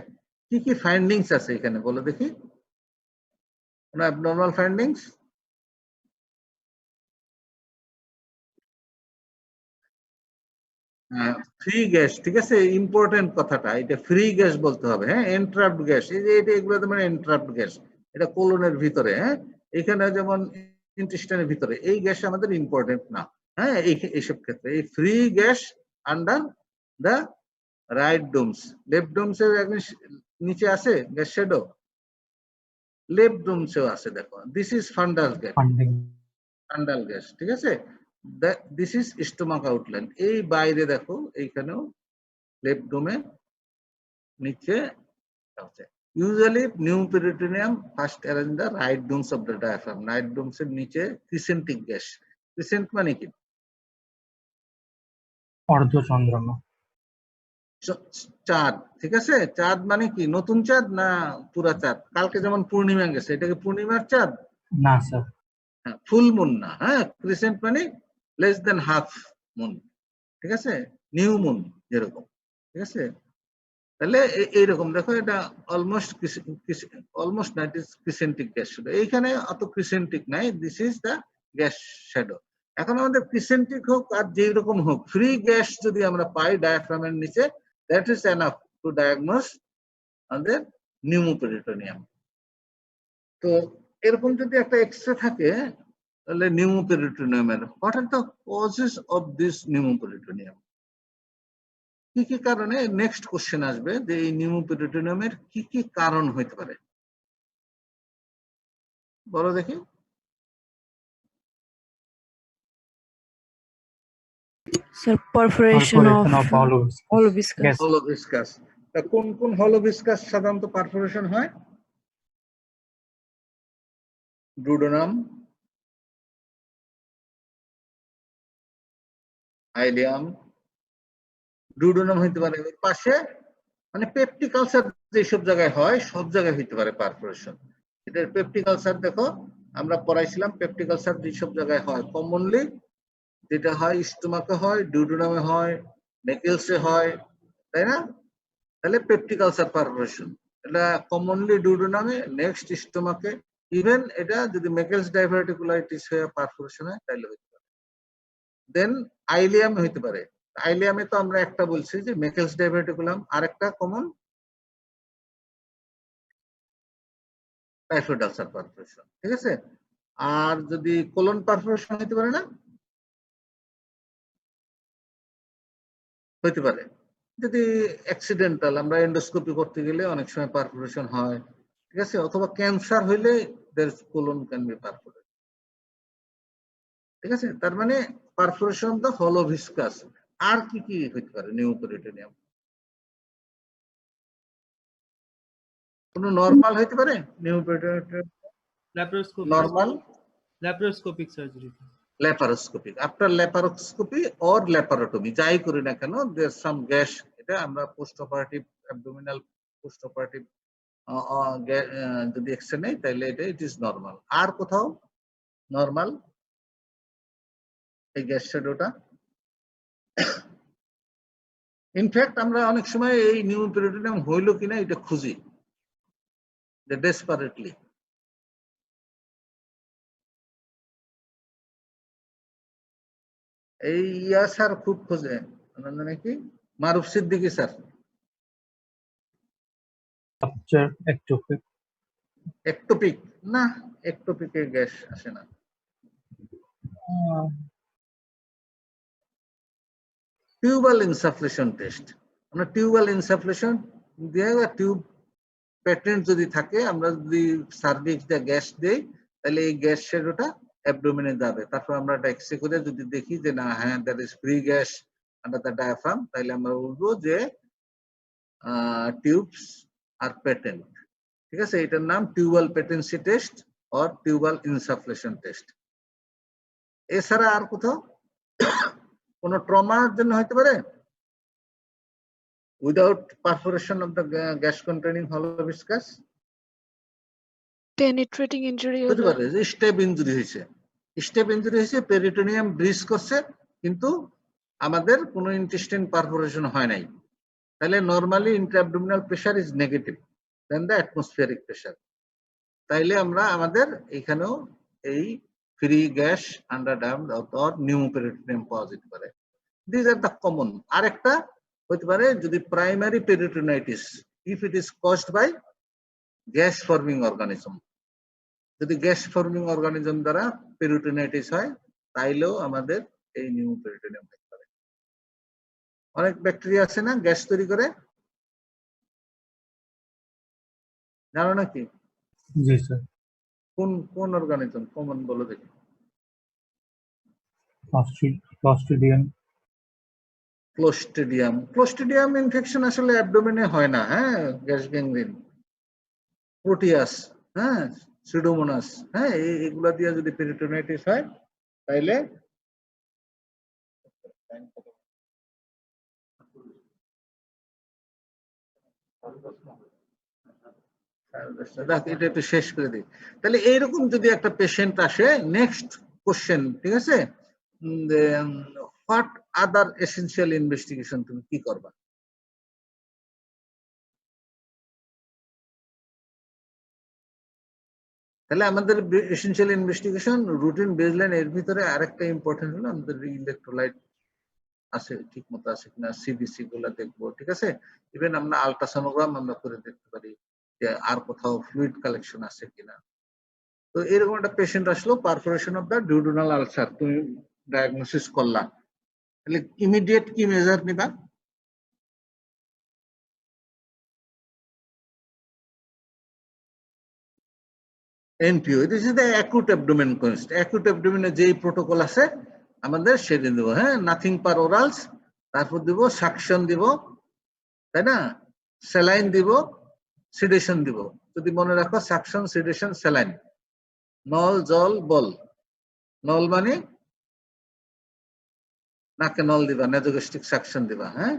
কি কি ফাইন্ডিংস আছে এখানে বলো দেখি, কোনো অ্যাবনর্মাল ফাইন্ডিংস? ফ্রি গ্যাস, ঠিক আছে, ইম্পর্টেন্ট কথাটা, এটা ফ্রি গ্যাস বলতে হবে, হ্যাঁ, এন্ট্রাপড গ্যাস, এই যে এটা, এগুলো মানে এন্ট্রাপড গ্যাস, এটা কোলনের ভিতরে, হ্যাঁ, এখানে যেমন ইন্টেস্টাইনের ভিতরে, এই গ্যাস আমাদের ইম্পর্টেন্ট না, হ্যাঁ, এইসব ক্ষেত্রে এই free gas under the right domes. Left ডোমসের একদম নিচে আছে গ্যাস শ্যাডো, লেফট ডোমসেও আছে, দেখো, this is fundal gas, fundal gas, ঠিক আছে। দিস ইজ স্টোমাক আউটলাইন, এই বাইরে দেখো এইখানেও লেফট ডোমে নিচে আছে। Usually pneumoperitoneum first arrange the right domes of the diaphragm, right domes এর নিচে crescentic গ্যাস। ক্রিসেন্ট মানে কি? অর্ধচন্দ্রমা, চাঁদ, ঠিক আছে, চাঁদ মানে কি, নতুন চাঁদ না পুরা চাঁদ? কালকে যেমন পূর্ণিমা গেছে, এটাকে পূর্ণিমার চাঁদ? না স্যার। হ্যাঁ, ফুল মুন না, হ্যাঁ, ক্রিসেন্ট মানে লেস দেন হাফ মুন, ঠিক আছে, নিউ মুন যেরকম, ঠিক আছে। তাহলে এইরকম দেখো, এটা অলমোস্ট অলমোস্ট না, ইট ইজ ক্রিসেন্টিক গ্যাস শ্যাডো, এইখানে অত ক্রিসেন্টিক নাই, this is the gas shadow. এখন আমাদের ক্রিসেন্টিক হোক আর যেই রকম হোক, ফ্রি গ্যাস যদি আমরা পাই ডায়াফ্রামের নিচে, that is enough to diagnose আমাদের নিউমোপেরিটোনিয়াম। তো এরকম যদি একটা এক্সরে থাকে, তাহলে নিউমোপেরিটোনিয়ামের what are the causes of this pneumoperitoneum, কি কি কারণে, নেক্সট কোশ্চেন আসবে যে এই নিউমোপেরিটোনিয়ামের কি কি কারণ হইতে পারে, বলো দেখি। Sir, perforation of hollow viscous. হলো ভিসকাস। কোন কোন হলো ভিসকাস সাধারণত পারফোরেশন হয়? ডুওডেনাম, আইলিয়াম, ডুওডেনাম হইতে পারে, ওই পাশে মানে পেপটিক আলসার যেসব জায়গায় হয় সব জায়গায় হইতে পারে পারফোরেশন। এটার পেপটিক আলসার দেখো, আমরা পড়াইছিলাম পেপটিক আলসার যেসব জায়গায় হয়, কমনলি যেটা হয় স্টোমাকে হয়, ডুওডেনামে হয়, মেকেলসে হয়, তাই না? তাহলে পেপটিক আলসার পারফোরেশন, এটা কমনলি ডুওডেনামে, নেক্সট স্টোমাকে, ইভেন এটা যদি মেকেলস ডাইভার্টিকুলাইটিস হয়ে পারফোরেশন হয় তাহলে হইতে পারে। দেন আইলিয়াম হইতে পারে, আইলিয়ামে তো আমরা একটা বলছি যে মেকেলস ডাইভার্টিকুলাম, আর একটা কমন টাইফয়েড আলসার পারফোরেশন, ঠিক আছে। আর যদি কোলন পারফোরেশন হতে পারে না, হইতে পারে যদি অ্যাক্সিডেন্টাল, আমরা এন্ডোস্কোপি করতে গেলে অনেক সময় পারফোরেশন হয়, ঠিক আছে, অথবা ক্যান্সার হইলে দেয়ার কোলন ক্যান বি পারফোরেট, ঠিক আছে। তার মানে পারফোরেশন দ্য হলো ভিসকাস। আর কি কি হইতে পারে নিউপেরিটোনিয়াম? কোন নরমাল হইতে পারে নিউপেরিটোনিয়াম? Laparoscopic. Normal, Laparoscopic surgery. Laparoscopic, after laparoscopy or laparotomy, যাই করি না কেন, দেয়ার সাম গ্যাস, এটা আমরা post operative abdominal post operative যদি এক্সরে নেই তাহলে এটা ইট ইজ নরমাল। আর কোথাও নরমাল এই গ্যাস শ্যাডোটা? ইনফ্যাক্ট আমরা অনেক সময় এই নিউপেরিটোনিয়াম হইল কিনা এটা খুঁজি ডেসপারেটলি। এই ইয়া স্যার খুব খোঁজে, নাকি Maruf Siddiqui sir. Rupture ectopic. Ectopic না, একটোপিকে গ্যাস আসে না। টিউবাল ইনসাফলেশন টেস্ট, আমরা টিউবাল ইনসাফলেশন দিয়ে টিউব প্যাটেন্ট যদি থাকে, আমরা যদি সার্ভিক্স দিয়ে গ্যাস দেই তাহলে এই গ্যাস শ্যাডোটা অ্যাবডোমেনে যাবে। তারপর আমরা এটা এক্সরে করে যদি দেখি যে না, হ্যাঁ that is free gas under the diaphragm, তাহলে আমরা বলবো যে টিউবস আর প্যাটেন্ট, ঠিক আছে। এটার নাম tubal patency test or tubal insufflation test. এছাড়া আর কোথাও কোন ট্রমার জন্য হতে পারে without perforation of the gas containing হলো ভিসকাস? পেনিট্রেটিং ইনজুরি হতে হলো। পারে যে স্টেপ ইনজুরি হয়েছে, স্টেপ ইনজুরি হয়েছে, পেরিটোনিয়াম ব্রিজ করছে কিন্তু আমাদের কোনো ইন্টেস্টাইন পারফোরেশন হয় নাই, তাহলে normally intra-abdominal pressure is negative than the atmospheric pressure, তাইলে আমরা আমাদের এখানেও এই ফ্রি গ্যাস আন্ডার ডায়াম অর নিউপেরিটোনিয়াম পাওয়া যেতে পারে। This are the common. আরেকটা হতে পারে যদি primary peritonitis, if it is caused by gas forming organism, যদি গ্যাস ফর্মিং অর্গানিজম দ্বারা পেরিটোনাইটিস হয় তাইলেও আমাদের এই নিউপেরিটোনিয়াম হতে পারে। অনেক ব্যাকটেরিয়া আছে না গ্যাস তৈরি করে, জানো নাকি? জি স্যার। কোন কোন অর্গানিজম কমন বলো দেখি? Clostridium. ক্লোস্ট্রিডিয়াম। ক্লোস্ট্রিডিয়াম ইনফেকশন আসলে অ্যাবডোমেনে হয় না, হ্যাঁ, গ্যাস গ্যাংগ্রিন। প্রোটিয়াস, হ্যাঁ, সিডোমোনাস, হ্যাঁ, এগুলা দিয়ে যদি পেরিটোনাইটিস হয় তাইলে এটা একটু শেষ করে দিই। তাহলে এইরকম যদি একটা পেশেন্ট আসে, নেক্সট কোশ্চেন, ঠিক আছে, হোয়াট আদার এসেনশিয়াল ইনভেস্টিগেশন তুমি কি করবা? তাহলে আমাদের এসেনশিয়াল ইনভেস্টিগেশন রুটিন বেসলাইন, এর ভিতরে আরেকটা ইম্পর্টেন্ট হলো আমাদের ইলেকট্রোলাইট আছে ঠিক মতো আছে কিনা, সিবিসি গুলা দেখবো, ঠিক আছে। ইভেন আমরা আলট্রাসোনোগ্রাম আমরা করে দেখতে পারি যে আর কোথাও ফ্লুইড কালেকশন আছে কিনা। তো এরকম একটা পেশেন্ট আসলো, perforation of the duodenal ulcer, তুমি ডায়াগনোসিস করলা, তাহলে ইমিডিয়েট কি মেজার নিবা? NPO, this is the acute abdomen কনস্ট। অ্যাকুট অ্যাবডোমেনে যেই প্রোটোকল আছে আমাদের সেদিন দেবো, হ্যাঁ, নাথিং পার ওরালস, তারপর দিব সাকশন দিব, তাই না, স্যালাইন দিব, সিডেশন দিব। যদি মনে রাখো সাকশন, সিডেশন, স্যালাইন। নল, জল, বল। নল মানে নাকে নল দিবা, নেজোগ্যাস্ট্রিক সাকশন দিবা, হ্যাঁ।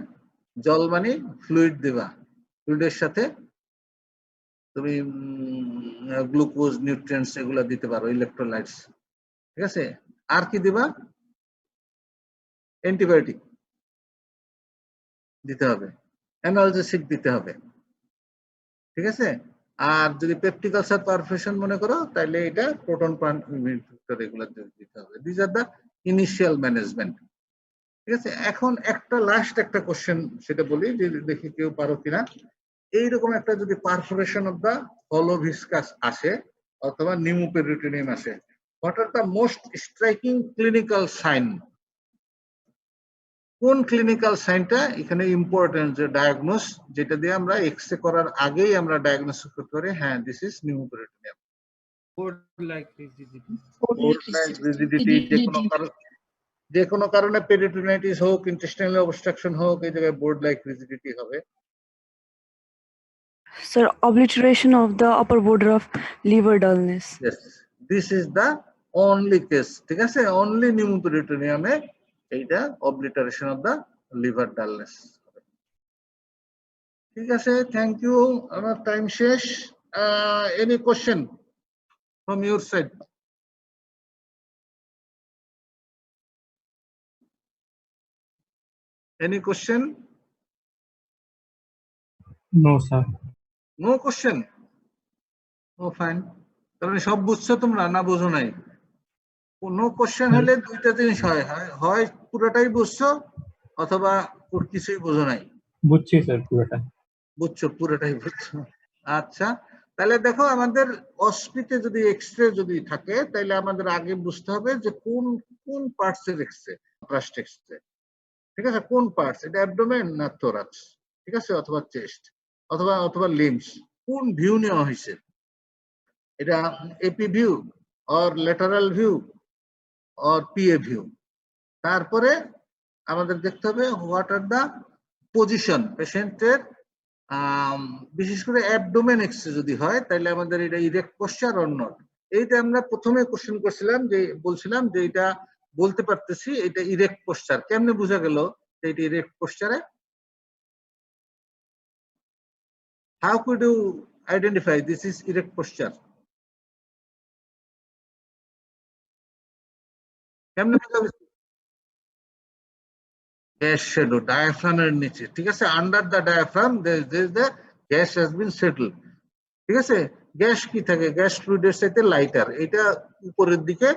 জল মানে ফ্লুইড দিবা, ফ্লুইডের সাথে তুমি গ্লুকোজ, নিউট্রিয়েন্টস এগুলা দিতে পারো, ইলেকট্রোলাইটস, ঠিক আছে। আর কি দিবা? অ্যান্টিবায়োটিক দিতে হবে, অ্যানালজেসিক দিতে হবে, ঠিক আছে। আর যদি পেপটিক আলসার পারফোরেশন মনে করো তাহলে এটা প্রোটন পাম্প ইনহিবিটর এগুলো দিতে হবে। This are the initial management, ঠিক আছে। এখন একটা লাস্ট একটা কোশ্চেন সেটা বলি, যে দেখি কেউ পারো কিনা। এইরকম একটা যদি পারফোরেশন অফ দা হলো ভিসকাস আসে অথবা নিউমোপেরিটোনিয়াম আসে, what are the most striking clinical sign? কোন ক্লিনিক্যাল সাইনটা এখানে ইম্পর্টেন্ট, যে ডায়াগনোস, যেটা দিয়ে আমরা এক্সরে করার আগেই আমরা ডায়াগনোসিস করতে পারি হ্যাঁ this is pneumoperitoneum. Board-like rigidity. Board-like rigidity, যে কোনো কারণে পেরিটোনাইটিস হোক, ইন্টেস্টাইনাল অবস্ট্রাকশন হোক, এই জায়গায় বোর্ড লাইক রিজিডিটি হবে। Sir, obliteration of the upper border of liver dullness. Yes, this is the only case, ঠিক আছে, অনলি নিউমোপেরিটোনিয়ামে এইটা অবলিটারেশন অফ দা লিভার ডালনেস। ঠিক আছে, থ্যাংক ইউ, আমার টাইম শেষ। Any question from your side? Any question? No, sir. No question? Oh, fine. তাহলে সব বুঝছো তোমরা না বুঝো নাই? কোনো কোশ্চেন হলে দুইটা জিনিস হয়, হয় পুরোটাই বুঝছো অথবা কিছুই বুঝো নাই। বুঝছি স্যার পুরোটা। বুঝছো, পুরোটাই বুঝছো। আচ্ছা, তাহলে দেখো আমাদের অস্পিতে যদি এক্সরে যদি থাকে তাহলে আমাদের আগে বুঝতে হবে যে কোন কোন পার্টস এর এক্সরে, কন্ট্রাস্ট এক্সরে, ঠিক আছে, কোন পার্টস, এটা অ্যাবডোমেন না থোরাক্স, ঠিক আছে, অথবা চেস্ট অথবা অথবা লিম্বস, কোন ভিউ নেওয়া হয়েছে, এটা AP view or lateral view or PA view. তারপরে আমাদের দেখতে হবে হোয়াট আর দা পজিশন পেশেন্টের, বিশেষ করে অ্যাবডোমেন এক্সরে যদি হয় তাহলে আমাদের এটা ইরেক্ট পশ্চার অর নট। এইটা আমরা প্রথমে কোশ্চেন করছিলাম, যে বলছিলাম যে এটা বলতে পারতেছি এটা ইরেক্ট পশ্চার, কেমনে বোঝা গেল যে এটা erect পশ্চারে? How could you identify this is erect posture? কেমনে বোঝা যাবে? গ্যাস শ্যাডো ডায়াফ্রামের নিচে, ঠিক আছে, under the diaphragm there is the gas has been settled, ঠিক আছে। গ্যাস কি থাকে, গ্যাস ফ্লুইডের সাথে লাইটার, এটা উপরের দিকে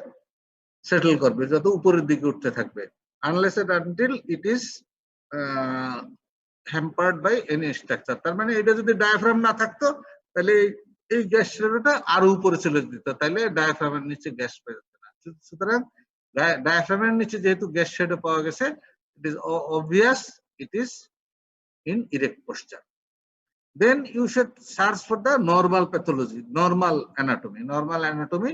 সেটেল করবে, যত উপরের দিকে উঠতে থাকবে, unless and until it is hampered by any structure। তার মানে এটা যদি ডায়াফ্রাম না থাকতো তাহলে এই গ্যাস শ্যাডোটা আরো উপরে চলে যেত, তাহলে ডায়াফ্রামের নিচে গ্যাস পেয়ে যেত না। সুতরাং ডায়াফ্রামের নিচে যেহেতু গ্যাস শ্যাডো পাওয়া গেছে, it is obvious it is in erect posture. Then you should search for the normal pathology, normal anatomy, normal anatomy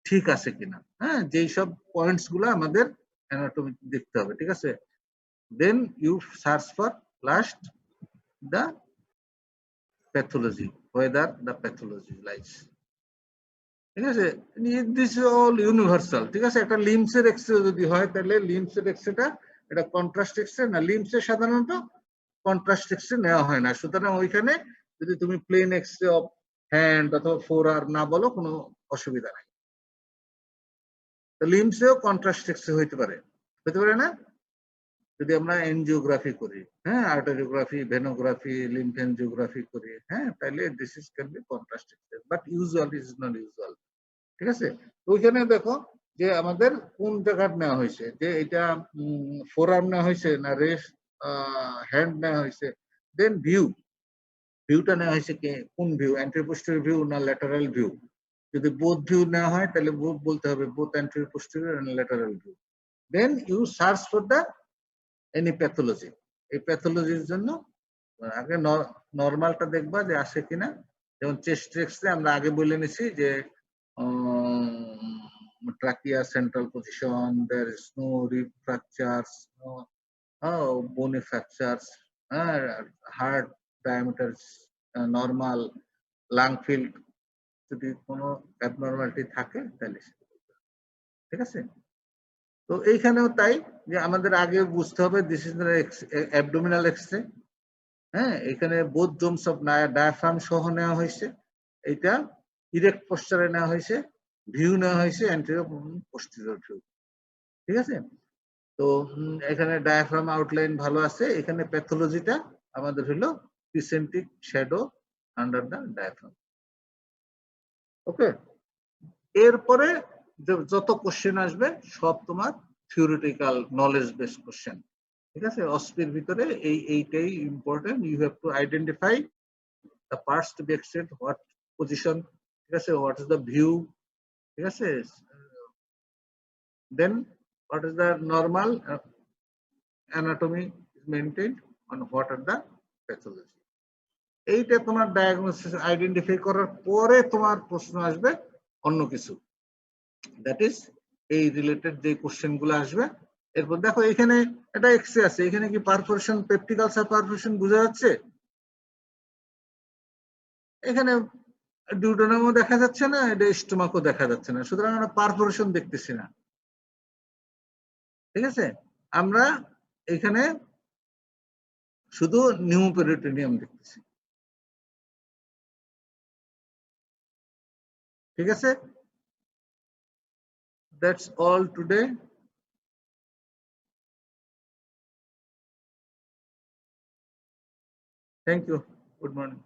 ঠিক আছে কিনা, হ্যাঁ, যেই সব পয়েন্টস গুলো আমাদের অ্যানাটমি দেখতে হবে, ঠিক আছে। Then you search for last the pathology, whether the pathology lies, ঠিক আছে। দিস ইজ অল ইউনিভার্সাল, ঠিক আছে। একটা লিম্বসের এক্সরে যদি হয় তাহলে লিম্বসের এক্সরেটা এটা কন্ট্রাস্ট এক্সরে না, লিম্বসে সাধারণত কন্ট্রাস্ট এক্সরে নেওয়া হয় না, সুতরাং ওইখানে যদি তুমি প্লেন এক্সরে অফ হ্যান্ড অথবা ফোর আর না বলো কোনো অসুবিধা নাই। লিম্বসেও কন্ট্রাস্ট এক্সরে হইতে পারে না, যদি আমরা এনজিওগ্রাফি করি, হ্যাঁ, আর্টারিওগ্রাফি, ভেনোগ্রাফি, লিম্ফ এনজিওগ্রাফি করি, হ্যাঁ, তাহলে this is can be contrast x-ray, but usual is not usual, ঠিক আছে। ওইখানে দেখো যে আমাদের কোন জায়গা নেওয়া হয়েছে, যে এটা ফোরআর্ম নেওয়া হয়েছে না রেস্ট হ্যান্ড নেওয়া হয়েছে, দেন ভিউটা নেওয়া হয়েছে কোন ভিউ, অ্যান্টেরিয়র পোস্টেরিয়র ভিউ না ল্যাটারাল ভিউ। যদি বোথ ভিউ নেওয়া হয় তাহলে বলতে হবে both anterior posterior and lateral view. Then you search for the any pathology. এই প্যাথোলজির জন্য আগে নর্মালটা দেখবা যে আসে কিনা, যেমন চেস্ট এক্সরে আমরা আগে বলে নিছি যে trachea central position, there is no rib fractures, no bone fractures, heart diameter normal, lung field যদি কোনো অ্যাবনর্মালিটি থাকে তাহলে, ঠিক আছে। তো এইখানেও তাই, যে আমাদের আগে বুঝতে হবে দিস ইজ অ্যাবডোমিনাল এক্সরে, হ্যাঁ, এখানে বোথ জোনস অফ ডায়াফ্রাম সহ নেওয়া হয়েছে, এটা ইরেক্ট পোস্টারে নেওয়া হয়েছে, ভিউ নেওয়া হয়েছে অ্যান্টেরিয়র পোস্টেরিয়র ভিউ, ঠিক আছে। তো এখানে ডায়াফ্রাম আউটলাইন ভালো আছে, এখানে প্যাথোলজিটা আমাদের হলো প্রিসেন্টিক শ্যাডো আন্ডার দ্য ডায়াফ্রাম, ওকে। এরপরে যত কোশ্চেন আসবে সব তোমার থিওরিটিক্যাল নলেজ বেসড কোশ্চেন, ঠিক আছে। অস্পির ভিতরে এইটাই important, you have to identify the parts to be extended, what position, ঠিক আছে, what is the view, ঠিক আছে, then what is the normal anatomy is maintained and what are the pathology. এইটা তোমার ডায়াগনোসিস আইডেন্টিফাই করার পরে তোমার প্রশ্ন আসবে অন্য কিছু, দ্যাট ইজ এই রিলেটেড যে কোশ্চেন গুলো আসবে। এরপর দেখো এখানে এটা এক্সরে আছে, এখানে কি পারফোরেশন, পেপটিক আলসার পারফোরেশন বোঝা যাচ্ছে? এখানে ডিউডেনামও দেখা যাচ্ছে না, এটা স্টোমাকও দেখা যাচ্ছে না, সুতরাং আমরা পারফোরেশন দেখতেছি না। ঠিক আছে, আমরা এখানে শুধু নিউমোপেরিটোনিয়াম দেখতেছি। ঠিক আছে, that's all today. Thank you. Good morning.